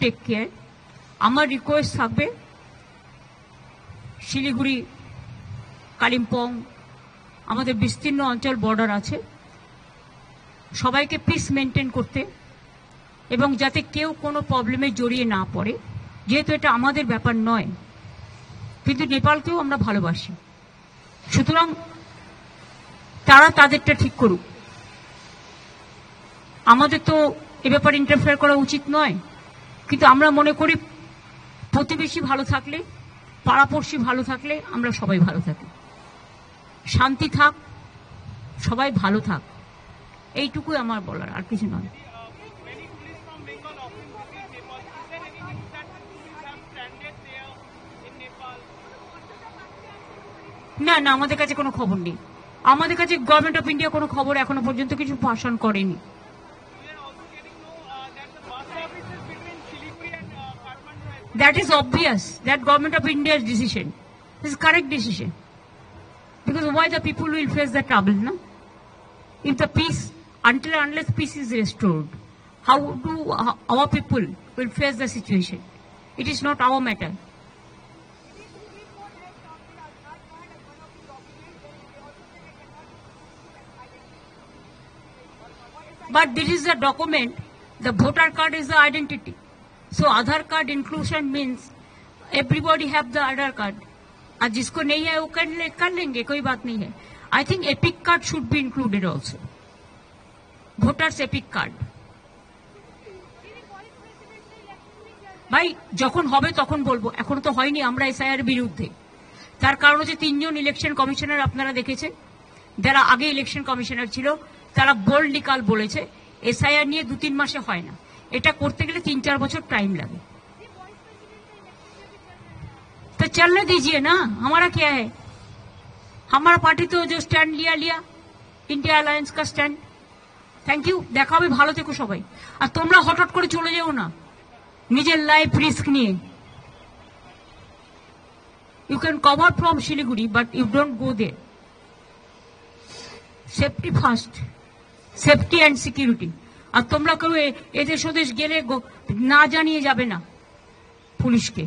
Take care. আমার request থাকবে শিলিগুড়ি, কালিম্পং, আমাদের বিস্তীর্ণ অঞ্চল বর্ডার আছে, সবাইকে পিস মেনটেন করতে এবং যাতে কেউ কোনো প্রবলেমে জড়িয়ে না পড়ে, যেহেতু এটা আমাদের ব্যাপার নয়, কিন্তু নেপালকেও আমরা ভালোবাসি। সুতরাং তারা তাদেরটা ঠিক করুক, আমাদের তো এ ব্যাপারে ইন্টারফেয়ার করা উচিত নয়। কিন্তু আমরা মনে করি প্রতিবেশী ভালো থাকলে, পাড়াপড়শি ভালো থাকলে আমরা সবাই ভালো থাকি। শান্তি থাক, সবাই ভালো থাক, এইটুকুই আমার বলার, আর কিছু নয়। না না, আমাদের কাছে কোনো খবর নেই। আমাদের কাছে গভর্নমেন্ট অফ ইন্ডিয়া কোনো খবর এখনো পর্যন্ত কিছু পাশন করেনি। That is obvious. That government of India's decision is correct decision. Because why the people will face the trouble, no? If the peace, unless peace is restored, how do our people will face the situation? It is not our matter. But this is the document. The voter card is the identity. So Aadhaar card inclusion means everybody have the Aadhaar card. और जिसको नहीं है वो कर लेंगे, कोई बात नहीं है. I think epic card should be included also. Voters epic card. ভাই যখন হবে তখন বলবো, এখন তো হয়নি। আমরা এসআইআর বিরুদ্ধে, তার কারণ হচ্ছে 3 জন ইলেকশন কমিশনার আপনারা দেখেছেন, যারা আগে ইলেকশন কমিশনার ছিল, তারা বোল্ডলি কাল বলেছে এসআইআর নিয়ে 2-3 মাসে হয় না, এটা করতে গেলে 3-4 বছর টাइम लगे। तो चलने दीजिए ना, हमारा क्या है? हमारा पार्टी तो जो स्टैंड लिया इंडिया अलायंस का स्टैंड। थैंक यू, देखा হবে, ভালো থেকো সবাই। আর তোমরা হঠাৎ করে চলে যেও না নিজের লাইফ রিস্ক নিয়ে। You can cover from Shiliguri, but you don't go there. Safety first, safety and security. আর তোমরা কেউ এদেশ ওদেশ গেলে না জানিয়ে যাবে না পুলিশকে।